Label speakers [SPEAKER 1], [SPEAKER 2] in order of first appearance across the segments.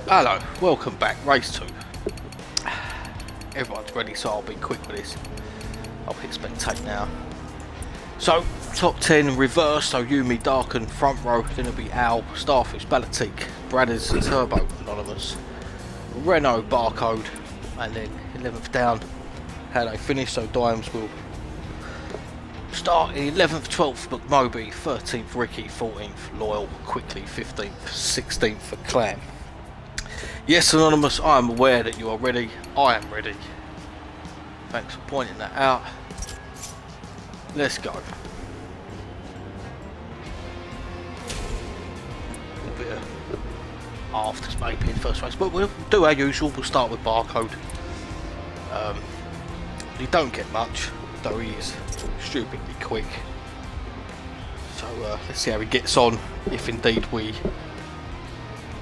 [SPEAKER 1] Hello, welcome back, race 2. Everyone's ready, so I'll be quick with this. I'll hit spectate now. So, top 10 reverse, so Yumi, Darken, front row, then it'll be Al, Starfish, Balatique, Bradders, Turbo, Anonymous, Renault, Barcode, and then 11th down, how they finish, so Dimes will start in 11th, 12th, McMoby, 13th, Ricky, 14th, Loyal, Quickly, 15th, 16th for Clam. Yes, Anonymous, I am aware that you are ready. I am ready. Thanks for pointing that out. Let's go. A bit of afters maybe in the first race, but we'll do our usual. We'll start with Barcode. You don't get much, though he is stupidly quick. So let's see how he gets on, if indeed we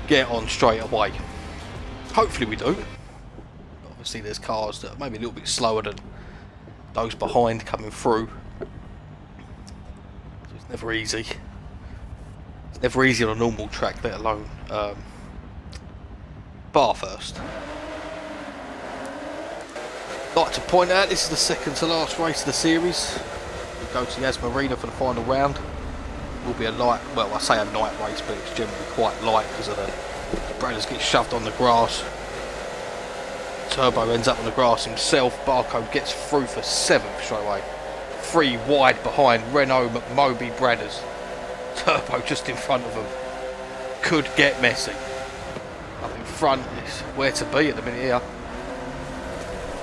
[SPEAKER 1] get on straight away. Hopefully we do. Obviously there's cars that are maybe a little bit slower than those behind coming through. So it's never easy. It's never easy on a normal track, let alone Bathurst. I'd like to point out this is the second to last race of the series. We go to Yas Marina for the final round. It will be a light, well I say a night race, but it's generally quite light because of the Bradders get shoved on the grass. Turbo ends up on the grass himself. Barcode gets through for 7th straight away. 3 wide behind Renault, McMoby, Bradders. Turbo just in front of them. Could get messy. Up in front is where to be at the minute here.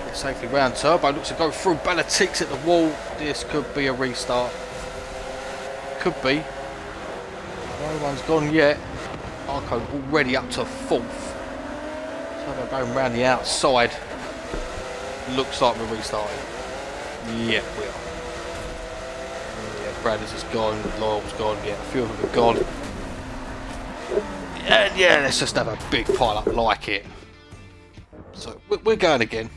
[SPEAKER 1] Get safely round. Turbo looks to go through. Balatique's at the wall. This could be a restart. Could be. No one's gone yet. Barcode already up to 4th. Turbo going round the outside. Looks like we're restarting. Yeah, we are. Yeah, Bradders is gone. Loyal's gone. Yeah, a few of them are gone. And yeah, let's just have a big pile up like it. So we're going again.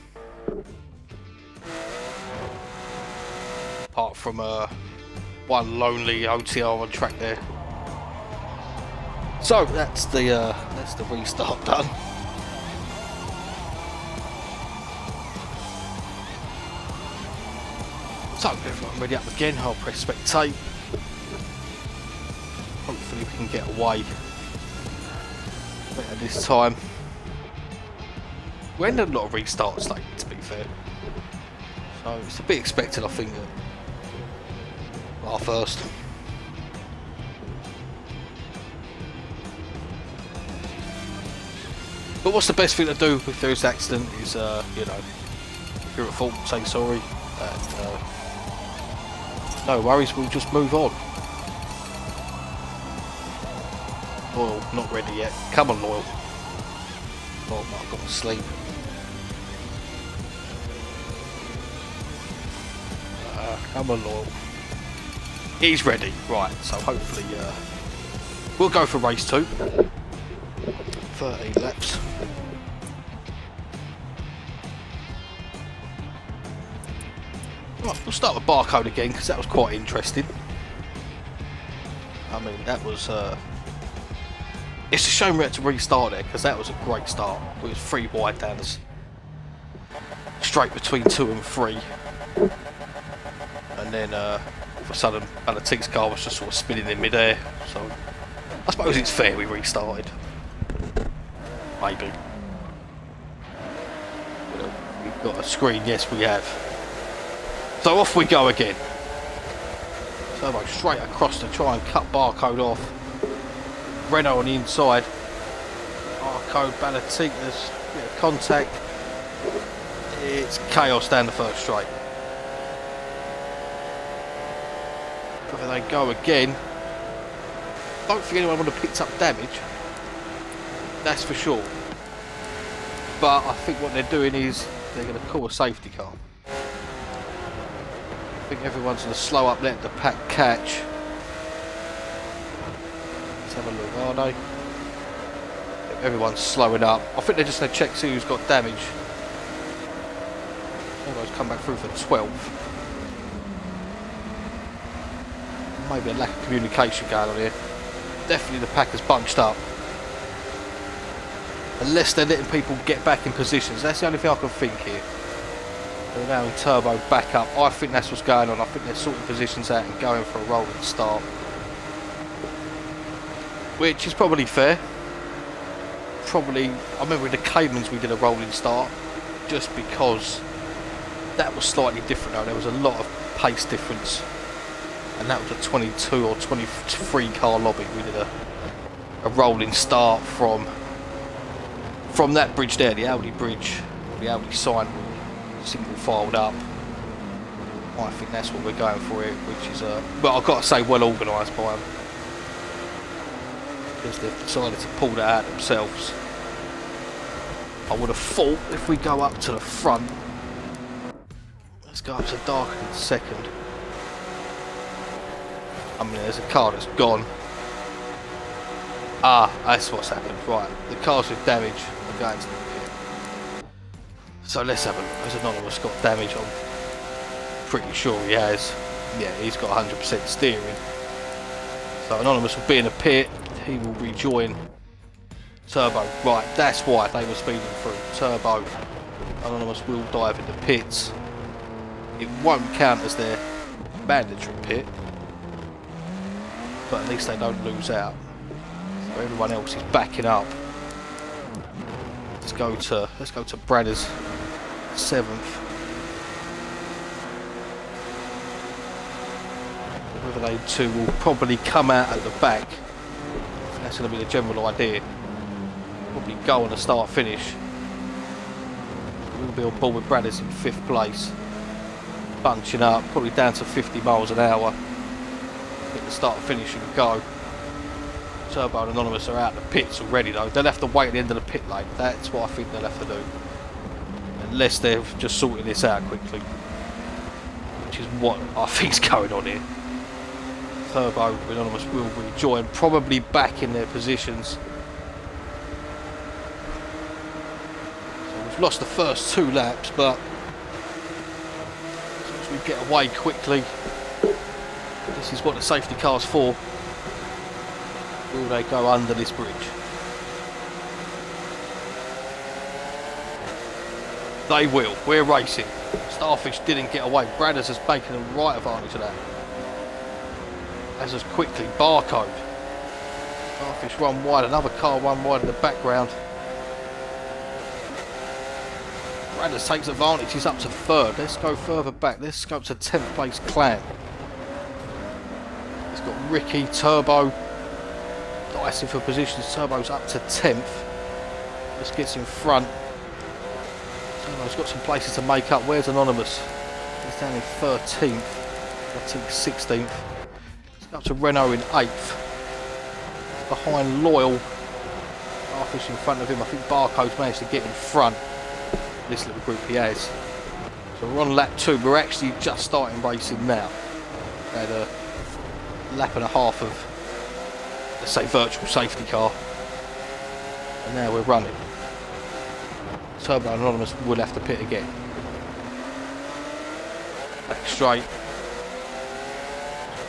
[SPEAKER 1] Apart from one lonely OTR on track there. So that's the restart done. So everyone ready up again. I'll press spectate. Hopefully we can get away better this time. We ended a lot of restarts late, to be fair. So it's a bit expected, I think, at our first. But what's the best thing to do if there is an accident is, you know, if you're at fault, say sorry, and no worries, we'll just move on. Loyal, not ready yet. Come on, Loyal. Oh, I've got to sleep. Come on, Loyal. He's ready. Right, so hopefully we'll go for race 2. 13 laps. Right, we'll start with Barcode again because that was quite interesting. I mean, that was it's a shame we had to restart there because that was a great start. It was 3 wide down straight between 2 and 3, and then all of a sudden Balatique's car was just sort of spinning in mid-air. So I suppose it's fair we restarted. Maybe. We've got a screen, yes we have. So off we go again. Turbo straight across to try and cut Barcode off. Renault on the inside. Barcode, Balatique, there's a bit of contact. It's chaos down the first straight. Whether they go again. Don't think anyone would have picked up damage. That's for sure. But I think what they're doing is they're going to call a safety car. I think everyone's going to slow up, let the pack catch. Let's have a look, are they? Everyone's slowing up. I think they're just going to check see who's got damage. Everyone's come back through for 12. Maybe a lack of communication going on here. Definitely the pack is bunched up. Unless they're letting people get back in positions. That's the only thing I can think here. They're allowing Turbo back up. I think that's what's going on. I think they're sorting positions out and going for a rolling start. Which is probably fair. Probably, I remember in the Caymans we did a rolling start. Just because that was slightly different though. There was a lot of pace difference. And that was a 22 or 23 car lobby. We did a rolling start from that bridge there, the Audi bridge, the Audi sign, single filed up. I think that's what we're going for here, which is well, I've got to say, well organised by them, because they've decided to pull that out themselves. I would have thought if we go up to the front, let's go up to dark in a second. I mean, there's a car that's gone. Ah, that's what's happened. Right, the cars with damage are going to the pit. So let's have a look. Has Anonymous got damage? I'm pretty sure he has. Yeah, he's got 100% steering. So Anonymous will be in the pit. He will rejoin Turbo. Right, that's why they were speeding through. Turbo. Anonymous will dive into pits. It won't count as their mandatory pit, but at least they don't lose out. So everyone else is backing up. Let's go to Bradder's 7th. Whether they two will probably come out at the back. That's going to be the general idea. Probably go on the start finish. We'll be on board with Bradder's in 5th place. Bunching up, probably down to 50 miles an hour. Hit the start finish and go. Turbo and Anonymous are out the pits already though. They'll have to wait at the end of the pit lane. That's what I think they'll have to do. Unless they're just sorting this out quickly. Which is what I think's going on here. Turbo and Anonymous will rejoin, probably back in their positions. So we've lost the first 2 laps, but as long as we get away quickly, this is what the safety car's for. Will they go under this bridge? They will. We're racing. Starfish didn't get away. Bradders has taken a right advantage of that. As is quickly Barcode. Starfish run wide. Another car run wide in the background. Bradders takes advantage. He's up to 3rd. Let's go further back. Let's go up to 10th place Clan. It's got Ricky, Turbo. Dicing for positions. Turbo's up to 10th. Just gets in front. Turbo's got some places to make up. Where's Anonymous? He's down in 13th. I think 16th. Let's go up to Renault in 8th. Behind Loyal. Starfish in front of him. I think Barcode's managed to get in front. This little group he has. So we're on lap 2. We're actually just starting racing now. We had a lap and a half of, let's say, virtual safety car, and now we're running. Turbo and Anonymous will have to pit again. Back straight.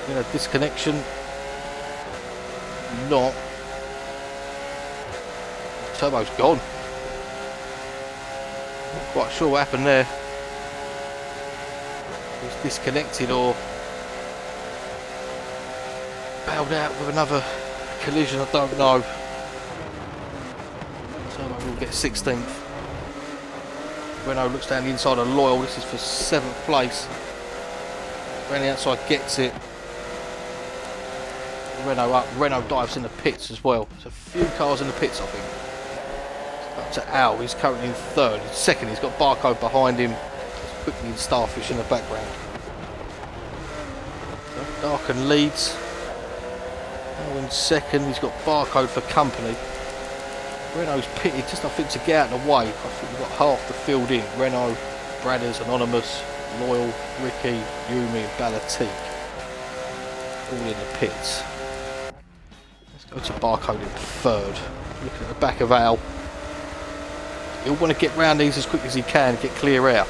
[SPEAKER 1] A disconnection. Not. Turbo's gone. Not quite sure what happened there. He was disconnected or bailed out with another collision, I don't know. Turbo will get 16th. Renault looks down the inside of Loyal. This is for 7th place. Around the outside gets it. Renault up. Renault dives in the pits as well. There's a few cars in the pits, I think. Up to Al. He's currently in 3rd. He's 2nd. He's got Barcode behind him. There's quickly Starfish in the background. So Darken leads. Al in 2nd. He's got Barcode for company. Renault's pitted just, I think, to get out of the way. I think we've got half the field in. Renault, Bradders, Anonymous, Loyal, Ricky, Yumi and Balatique. All in the pits. Let's go to Barcode in 3rd. Looking at the back of Al. He'll want to get round these as quick as he can and get clear out.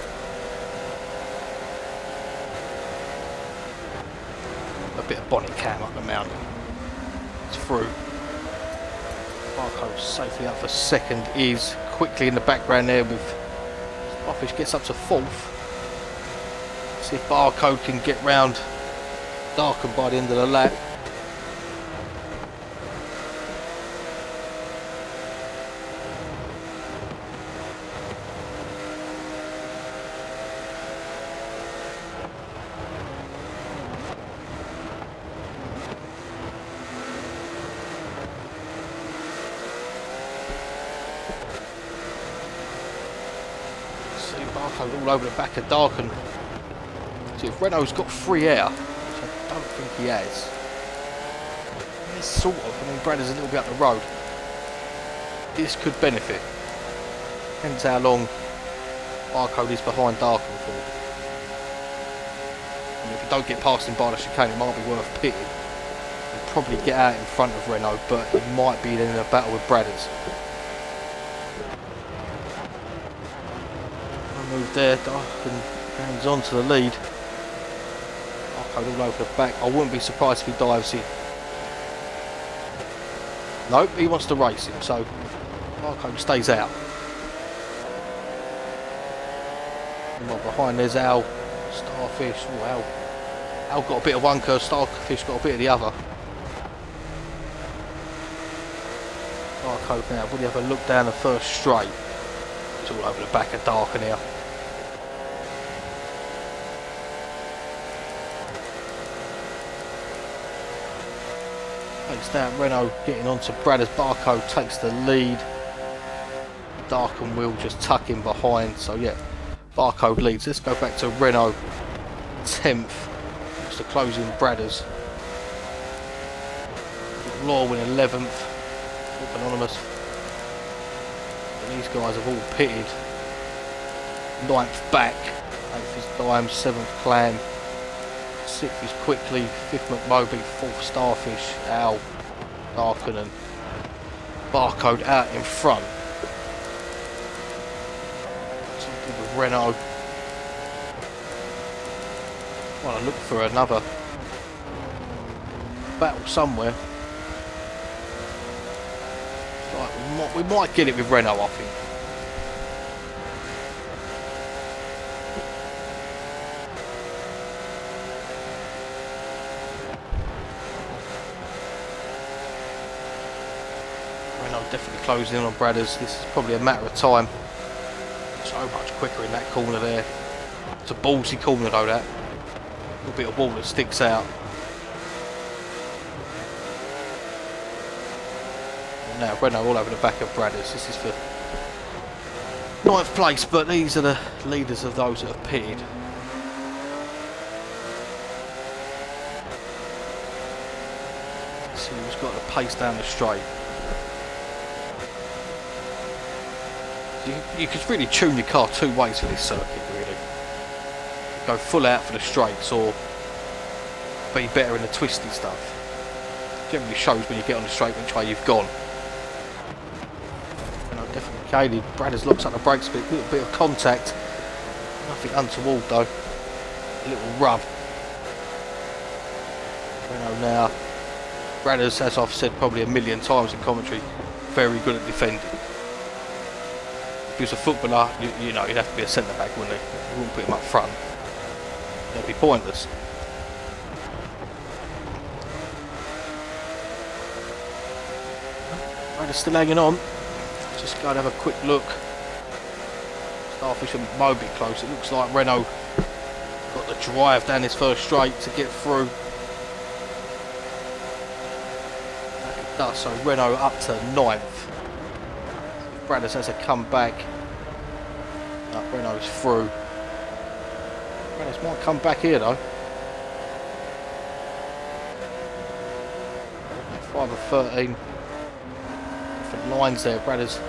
[SPEAKER 1] A bit of bonnet cam up the mountain. It's through. Barcode safely up for second, is quickly in the background there with Starfish, gets up to fourth. See if Barcode can get round Darken by the end of the lap. All over the back of Darken. See if Renault's got free air, which I don't think he has. Yes, sort of. I mean, Bradder's a little bit up the road. This could benefit. Depends how long Barcode is behind Darken for. And if you don't get past him by the chicane, it might be worth pitting. He'll probably get out in front of Renault, but he might be then in a battle with Bradder's. Move there, Darken hangs on to the lead. Barcode all over the back. I wouldn't be surprised if he dives in. Nope, he wants to race him, so Barcode stays out. And right behind there's Al, Starfish. Oh, Al got a bit of one curve, Starfish got a bit of the other. Barcode now, will you have a look down the first straight? It's all over the back of Darken here. Takes down Renault, getting onto Bradder's. Barcode takes the lead. Darken will just tuck in behind. So yeah, Barcode leads. Let's go back to Renault 10th. Just to close in Bradder's. Lorwin 11th. Anonymous. These guys have all pitted. 9th back, 8th is Dime, 7th Clan, 6th is Quickly, 5th McMoby, 4th Starfish, Al, Darken and Barcode out in front. Something with Renault. Want to look for another battle somewhere. Like we might get it with Renault, I think. Definitely closing in on Bradder's. This is probably a matter of time. So much quicker in that corner there. It's a ballsy corner though, that. A little bit of wall that sticks out. And now Renault all over the back of Bradder's. This is for 9th place, but these are the leaders of those that have pitted. Let's see who's got the pace down the straight. You could really tune your car two ways for this circuit, really. Go full out for the straights or be better in the twisty stuff. Generally shows when you get on the straight which way you've gone. And I definitely Kaylee, Bradder's looks like the brakes a little bit of contact. Nothing untoward though. A little rub. Renault now. Bradder's, as I've said probably a million times in commentary, very good at defending. If he was a footballer, you know, he'd have to be a centre back, wouldn't he? You wouldn't put him up front. That'd be pointless. Bradder's still hanging on. Just go and have a quick look. Starfish and Moby close. It looks like Renault got the drive down his first straight to get through. It does, so Renault up to 9th. Bradder's has to come back. No, Renault's through. Bradder's might come back here though. 5 of 13. Different lines there. Bradder's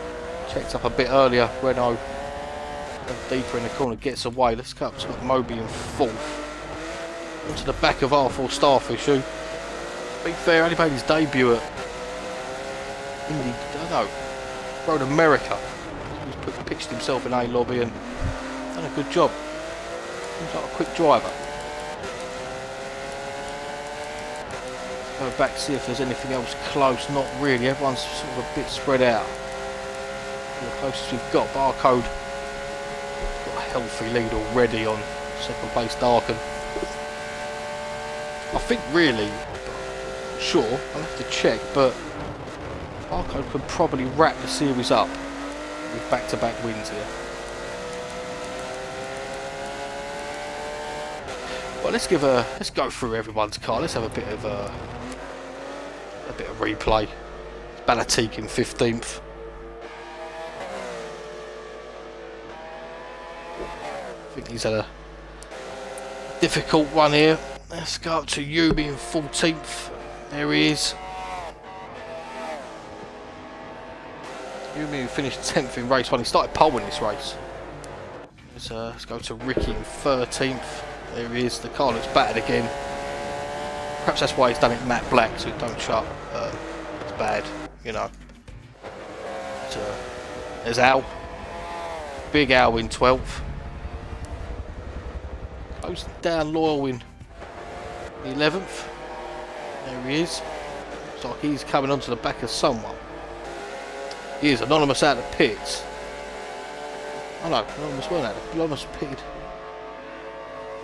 [SPEAKER 1] checked up a bit earlier. Renault deeper in the corner, gets away. Let's cut up to Moby in 4th. Onto the back of R4 Starfish, who, to be fair, only made his debut at Indy, I don't know, Road America. He's pitched himself in A lobby and done a good job. Seems like a quick driver. Go back, see if there's anything else close. Not really, everyone's sort of a bit spread out. The closest we've got, Barcode got a healthy lead already on second place Darken. I think really, sure, I'll have to check, but Barcode could probably wrap the series up with back-to-back wins here. Well, let's go through everyone's car. Let's have a bit of replay. Balatik in 15th. I think he's had a difficult one here. Let's go up to Yubi in 14th. There he is. Yubi finished 10th in race 1. He started pole in this race. Let's go to Ricky in 13th. There he is. The car looks battered again. Perhaps that's why he's done it matte black, so it don't show up as bad, you know. There's Al. Big Al in 12th. Close down Loyal in 11th. There he is. Looks like he's coming onto the back of someone. He is Anonymous out of the pits. Oh no, Anonymous weren't out. Anonymous pitted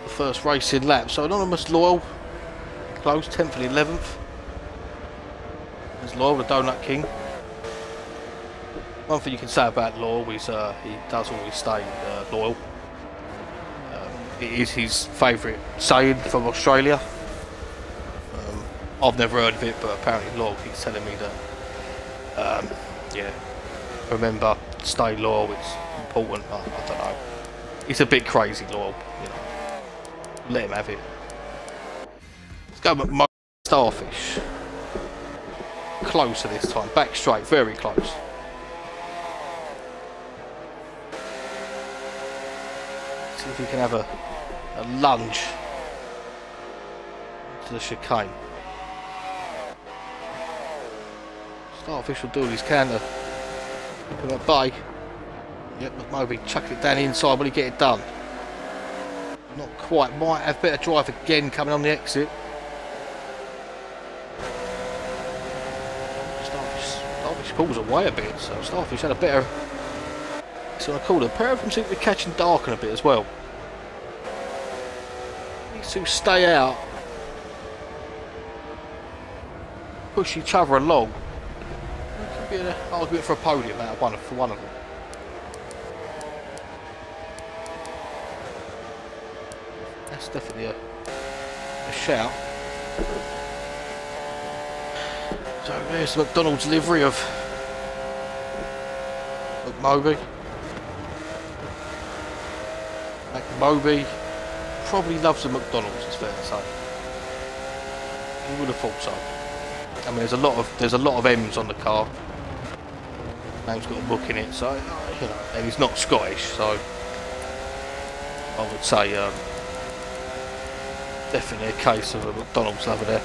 [SPEAKER 1] the first racing lap. So Anonymous, Loyal, close, 10th and 11th. There's Loyal, the Donut King. One thing you can say about Loyal is he does always stay loyal. It is his favourite saying from Australia. I've never heard of it, but apparently Loyal keeps telling me that, yeah, remember, stay loyal, it's important. I don't know. It's a bit crazy, Loyal, you know. Let him have it. Let's go with Starfish. Closer this time, back straight, very close. See if we can have a lunge to the chicane. Starfish will do what he can to keep him at bay. Yep, maybe chuck it down inside, will he get it done? Not quite, might have better drive again coming on the exit. Starfish pulls away a bit, so Starfish had a better, so I call it. A pair of them seem to be catching Darken a bit as well. These two stay out, push each other along. It could be an argument for a podium out of one of them. That's definitely a shout. So there's the McDonald's livery of McMoby. McMoby probably loves the McDonald's, it's fair to say. You would have thought so. I mean, there's a lot of M's on the car. Name's got a book in it, so you know, and he's not Scottish, so I would say definitely a case of a McDonald's lover there.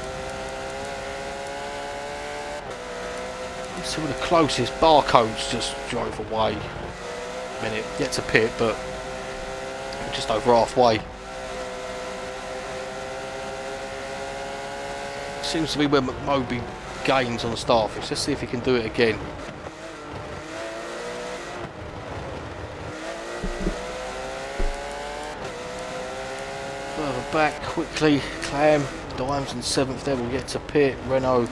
[SPEAKER 1] Some of the closest Barcodes just drove away. I mean, it gets a pit, but just over halfway. Seems to be where McMoby gains on the Starfish. Let's see if he can do it again. Further back quickly, Clam, Dimes in 7th there, will get to pit. Renault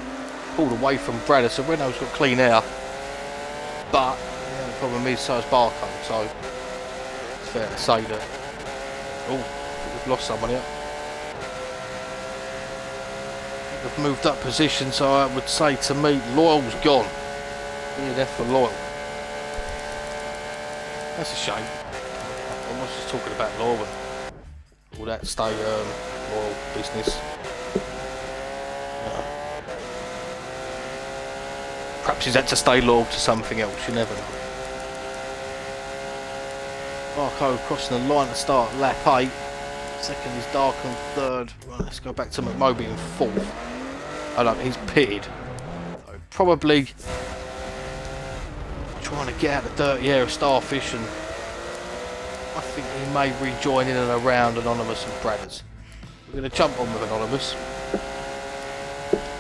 [SPEAKER 1] pulled away from Bradder, so Renault's got clean air. But yeah, the problem is so is Barcode, so it's fair to say that. Oh, I think we've lost someone here. We've moved up position, so I would say to me, Loyal's gone. Yeah, for Loyal. That's a shame. I was just talking about Loyal and all that stay Loyal business. Perhaps he's had to stay loyal to something else, you never know. Barco crossing the line to start lap 8. Second is Darken, third. Right, let's go back to McMoby in 4th. Oh no, he's pitted. So probably trying to get out the dirty air of Starfish, and I think he may rejoin in and around Anonymous and Bradders. We're going to jump on with Anonymous.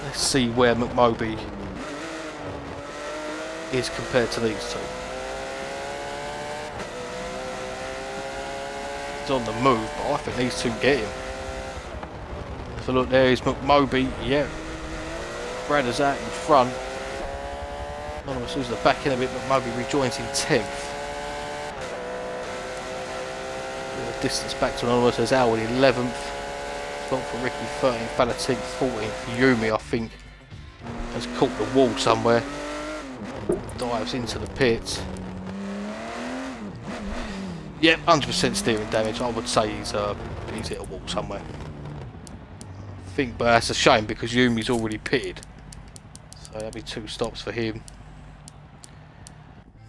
[SPEAKER 1] Let's see where McMoby is compared to these two. He's on the move, but I think these two get him. So look, there is McMoby, yeah. Bradders out in front. Anonymous loses the back end a bit, McMoby rejoins in 10th. Distance back to Anonymous as Al in 11th. Spot for Ricky 13th, Balatik 14th. Yumi, I think, has caught the wall somewhere. Dives into the pits. Yep, 100% steering damage. I would say he's hit a wall somewhere. I think, but that's a shame because Yumi's already pitted. So that'll be 2 stops for him.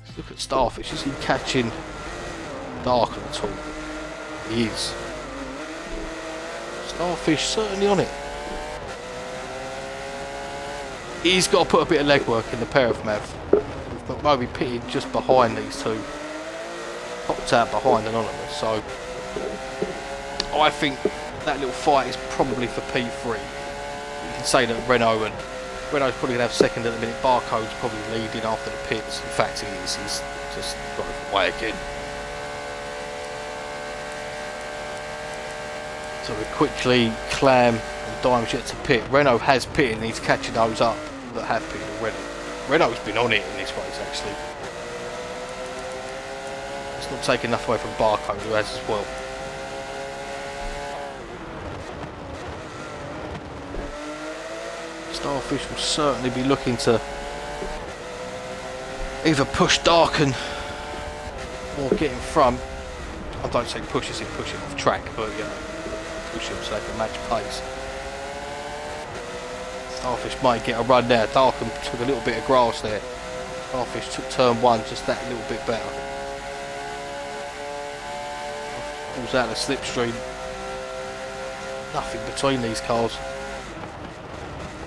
[SPEAKER 1] Let's look at Starfish. Is he catching Darken at all? He is. Starfish certainly on it. He's got to put a bit of legwork in the pair of Mav. But Moby pitted just behind these two. Popped out behind Anonymous. So I think that little fight is probably for P3. You can say that Renault's probably going to have second at the minute. Barcode's probably leading after the pits. In fact, he is. He's just got away again. So we're quickly Clam and Dime's yet to pit. Renault has pitted and he's catching those up that have pitted already. Renault's been on it in this race actually. It's not taking enough away from Barcode who has as well. Starfish will certainly be looking to either push Darken or get in front. I don't say push as in push him off track, but you know, push him so they can match pace. Starfish might get a run there. Darken took a little bit of grass there. Starfish took turn 1 just that little bit better. Pulls out the slipstream. Nothing between these cars.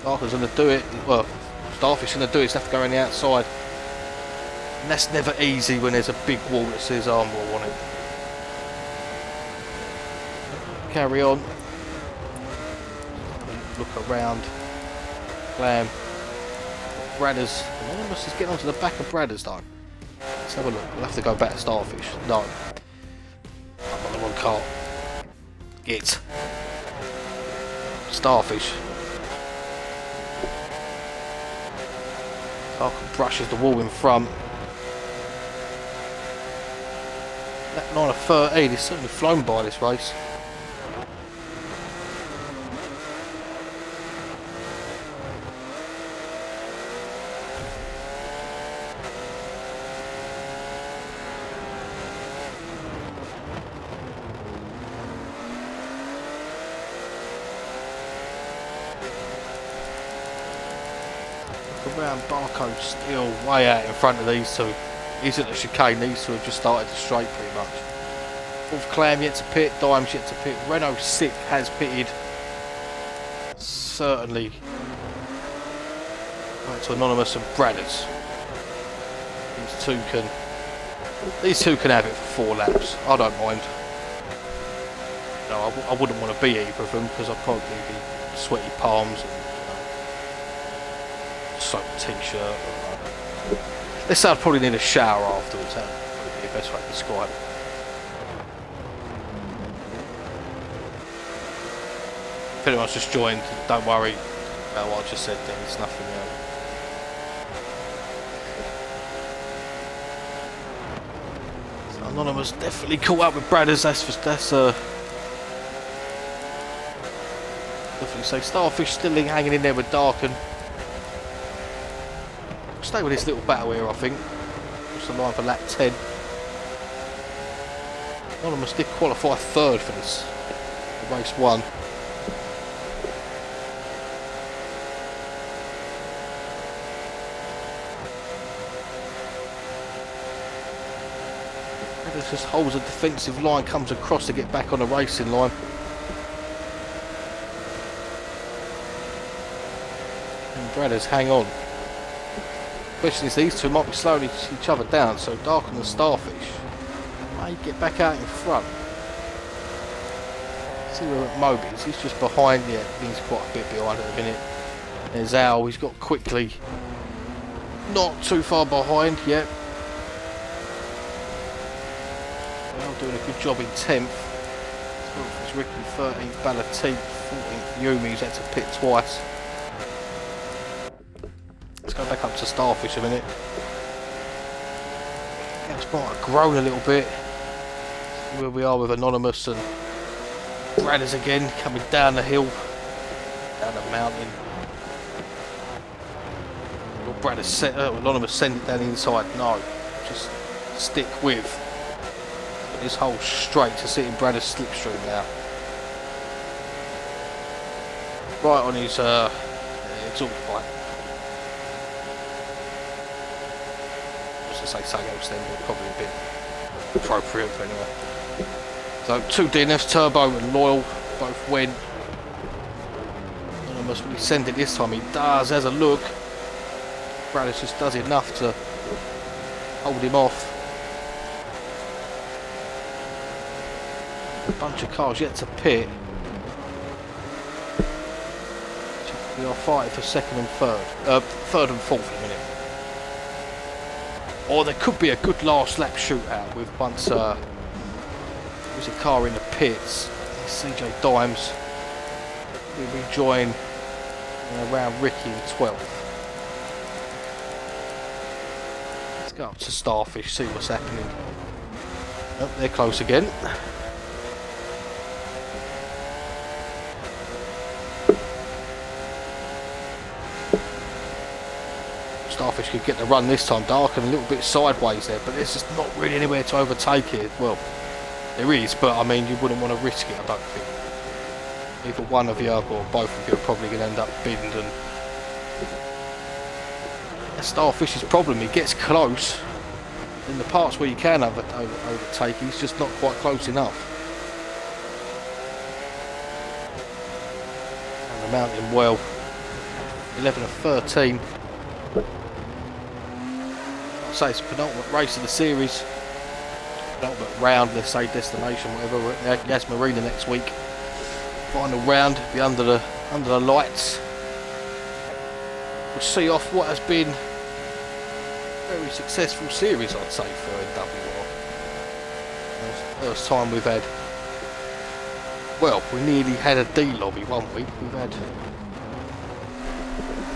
[SPEAKER 1] Darken's going to do it. Well, Starfish is going to do it. He's going to have to go around the outside. And that's never easy when there's a big wall that says Armour on it. Carry on. Look around. Clam. Bradders. Anonymous is getting onto the back of Bradders though. Let's have a look. We'll have to go back to Starfish. No. I'm on the wrong car. Get. Starfish. Darken brushes the wall in front. That 9 of 13 is certainly flown by this race. Around Barcode still way out in front of these two. He's at the chicane, these two have just started to straight pretty much. Fourth Clam yet to pit, Dime's yet to pit, Renault 6 has pitted. Certainly right to Anonymous and Bradders. These two can have it for 4 laps. I don't mind. No, I wouldn't want to be either of them because I'd probably be sweaty palms and soaked t-shirt. Let's say I'd probably need a shower afterwards. That would be the best way to describe it. If anyone's just joined, don't worry about what I just said then. It's nothing else. So Anonymous definitely caught up with Bradders. That's definitely say Starfish still hanging in there with Darken. Stay with this little battle here, I think. What's the line for lap 10? Anonymous did qualify 3rd for this for race 1. Bradders just holds a defensive line, comes across to get back on the racing line. And Bradders hang on. The question is these two might be slowing each other down, so Darken and Starfish may get back out in front. See where Moby is, he's just behind, yeah, he's quite a bit behind at the minute. There's Al, he's got quickly. Not too far behind yet. Al doing a good job in 10th. 12th is Ricky, 13th Ballatique, 14th Yumi, who's had to pit twice. Let's go back up to Starfish a minute. Gaps might have grown a little bit. See where we are with Anonymous and Bradders again, coming down the hill, down the mountain. Anonymous send it down the inside. No, just stick with this whole straight to sit in Bradders slipstream now. Right on his exhaust pipe. I was going to say something else then, but probably a bit appropriate, but anyway. So 2 DNFs, Turbo and Loyal, both went. Anonymous, will he send it this time? He does. Has a look. Bradders just does enough to hold him off. A bunch of cars yet to pit. We are fighting for 2nd and 3rd. 3rd and 4th in a minute. Or there could be a good last lap shootout with once there's a car in the pits. CJ Dimes will rejoin around Ricky in 12th. Let's go up to Starfish, see what's happening. Oh, they're close again. Starfish could get the run this time. Dark and a little bit sideways there, but there's just not really anywhere to overtake it. Well, there is, but I mean, you wouldn't want to risk it, I don't think. Either one of you or both of you are probably going to end up binned, and that's Starfish's problem. He gets close in the parts where you can overtake. He's just not quite close enough. And the mountain well, 11 of 13. I'd say it's the penultimate race of the series. Penultimate round, let's say, destination, whatever. We're at Gas Marina next week. Final round, be under the lights. We'll see off what has been a very successful series, I'd say, for NWR. It's the first time we've had, well, we nearly had a D lobby one week.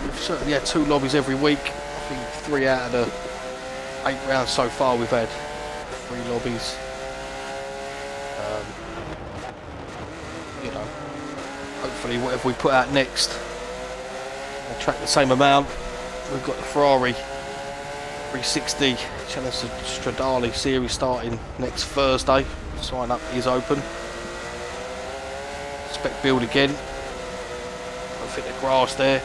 [SPEAKER 1] We've certainly had 2 lobbies every week. I think 3 out of the 8 rounds so far we've had 3 lobbies. You know, hopefully whatever we put out next will attract the same amount. We've got the Ferrari 360 Challenge Stradale series starting next Thursday. Sign up is open. Spec build again. Don't fit the grass there.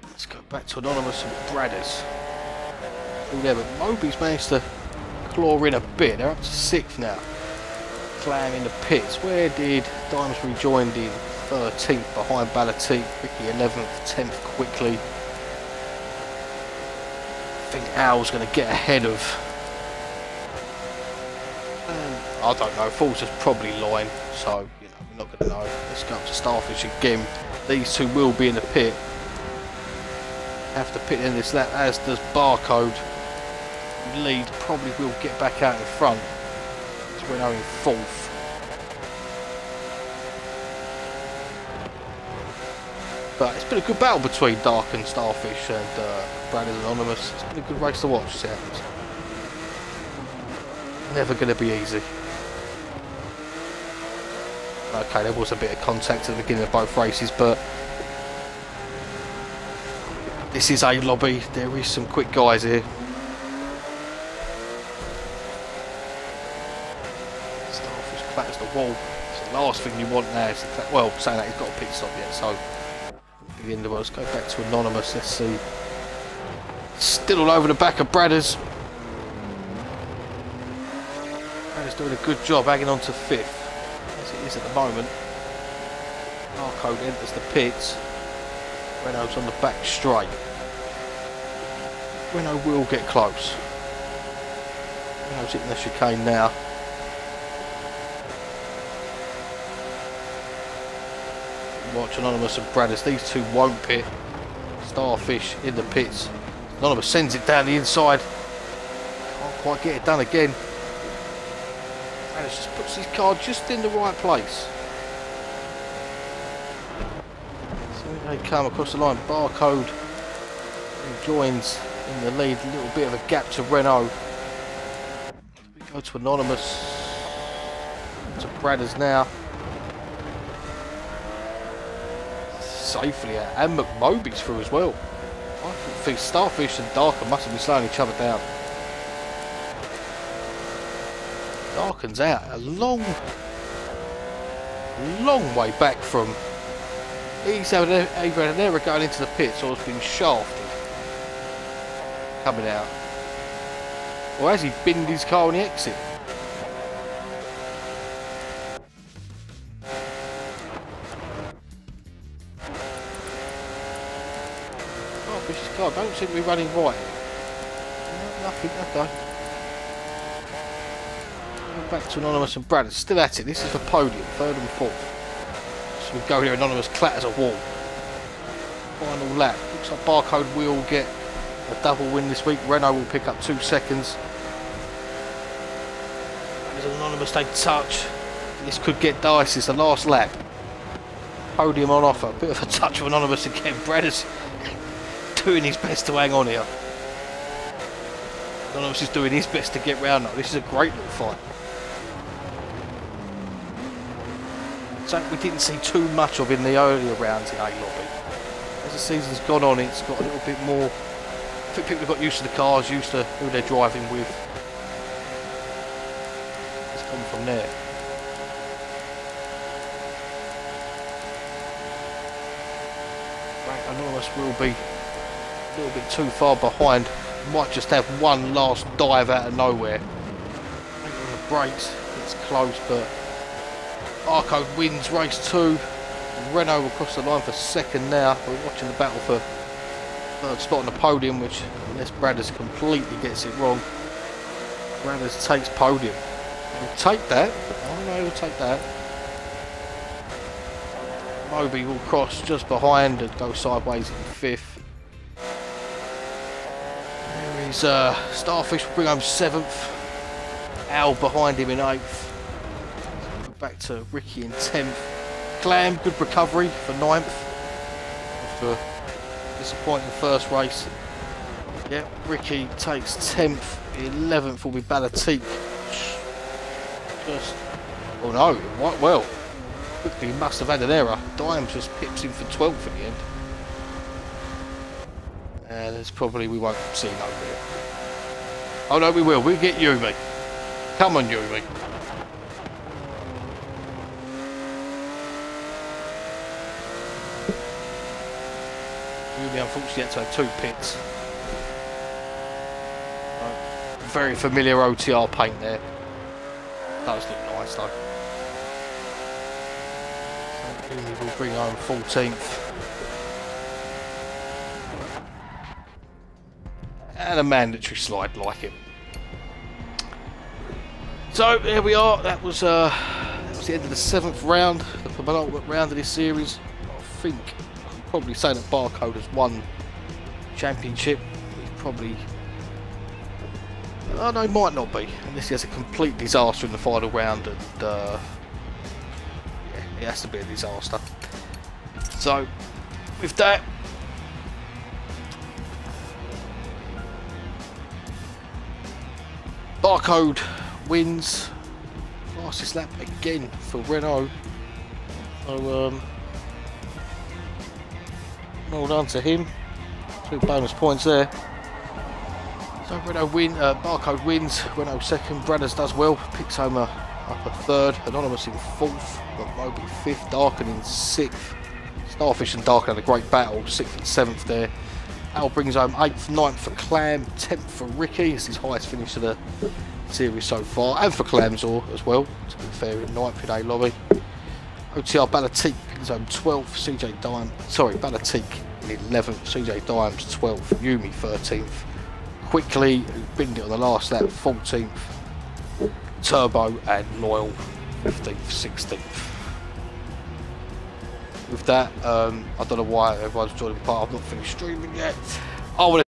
[SPEAKER 1] Let's go back to Anonymous and Bradders. Oh yeah, but Moby's managed to claw in a bit. They're up to 6th now. Clam in the pits. Where did Dimes rejoined in 13th behind Ballatique? Ricky 11th, 10th quickly. I think Al's going to get ahead of. I don't know. Forza's probably line, so you know we're not going to know. Let's go up to Starfish again. These 2 will be in the pit. Have to pit in this lap, as does Barcode. Lead probably will get back out in front. So we're now in 4th. But it's been a good battle between Dark and Starfish and Bradders Anonymous. It's been a good race to watch, this happens. Never going to be easy. Okay, there was a bit of contact at the beginning of both races, but this is a lobby. There is some quick guys here. Starfish clatters the wall. It's the last thing you want now. Well, saying that he's got a pit stop yet, so the end of it. Let's go back to Anonymous. Let's see. Still all over the back of Bradders. Bradders doing a good job, hanging on to 5th. As it is at the moment. Barcode enters the pits. Renault's on the back straight. Renault will get close. Renault's hitting the chicane now. watch Anonymous and Bradders. These two won't pit. Starfish in the pits. Anonymous sends it down the inside. Can't quite get it done again. Bradders just puts his car just in the right place. So they come across the line. Barcode who joins in the lead. A little bit of a gap to Renault. We go to Anonymous. To Bradders now. Safely out. And McMoby's through as well. I think Starfish and Darken must have been slowing each other down. Darken's out a long way back from. He's either an error going into the pits or has been shafted coming out. Or has he binned his car on the exit? Starfish's car don't seem to be running right. Nothing, okay. Back to Anonymous and Bradders, still at it. This is for podium, 3rd and 4th. So we go here, Anonymous clatters a wall. Final lap. Looks like Barcode will get a double win this week. Renault will pick up 2 seconds. There's Anonymous, they touch. This could get dicey. It's the last lap. Podium on offer. Bit of a touch of Anonymous again. Bradders doing his best to hang on here. Anonymous is doing his best to get round now. This is a great little fight. So we didn't see too much of in the earlier rounds in A-Lobby. As the season's gone on, it's got a little bit more. I think people have got used to the cars, used to who they're driving with. It's come from there. Right, Anonymous will be a little bit too far behind. Might just have one last dive out of nowhere. On the brakes, it's close, but Barcode wins race 2. Renault across the line for 2nd now. We're watching the battle for 3rd spot on the podium, which, unless Bradders completely gets it wrong, Bradders takes podium. He'll take that. I know he'll take that. Moby will cross just behind and go sideways in 5th. There is Starfish will bring home 7th. Al behind him in 8th. Back to Ricky in 10th. Clam, good recovery for 9th after a disappointing first race. Yep, Ricky takes 10th. 11th will be Balatique. Just, oh no, right well. Quickly, he must have had an error. Dimes just pips him for 12th at the end. And there's probably, we won't see no more. Oh no, we will. We'll get Yumi. Come on, Yumi. Yumi unfortunately had to have 2 pits. Very familiar OTR paint there. That does look nice though. So Yumi will bring home 14th. And a mandatory slide like it. So there we are. That was the end of the 7th round, the penultimate round of this series. I think I can probably say that Barcode has won championship. He's probably, oh no, he might not be, unless he has a complete disaster in the final round, and yeah, it has to be a disaster. So with that, Barcode wins. Fastest lap again for Renault. So well done to him. 2 bonus points there. So Renault Barcode wins. Renault 2nd. Bradders does well. Picks home up a 3rd. Anonymous in 4th. Moby 5th. Darken in 6th. Starfish and Darken had a great battle. 6th and 7th there. Al brings home 8th, 9th for Clam, 10th for Ricky. It's his highest finish of the series so far, and for Clamsor as well, to be fair, in 9th in A-Lobby. OTR Balatique brings home 12th, CJ Dime, sorry, Balatique in 11th, CJ Dimes 12th, Yumi 13th, Quickly, who binned it on the last lap, 14th, Turbo and Loyal 15th, 16th. with that. I don't know why everyone's joining the part. I've not finished streaming yet. I want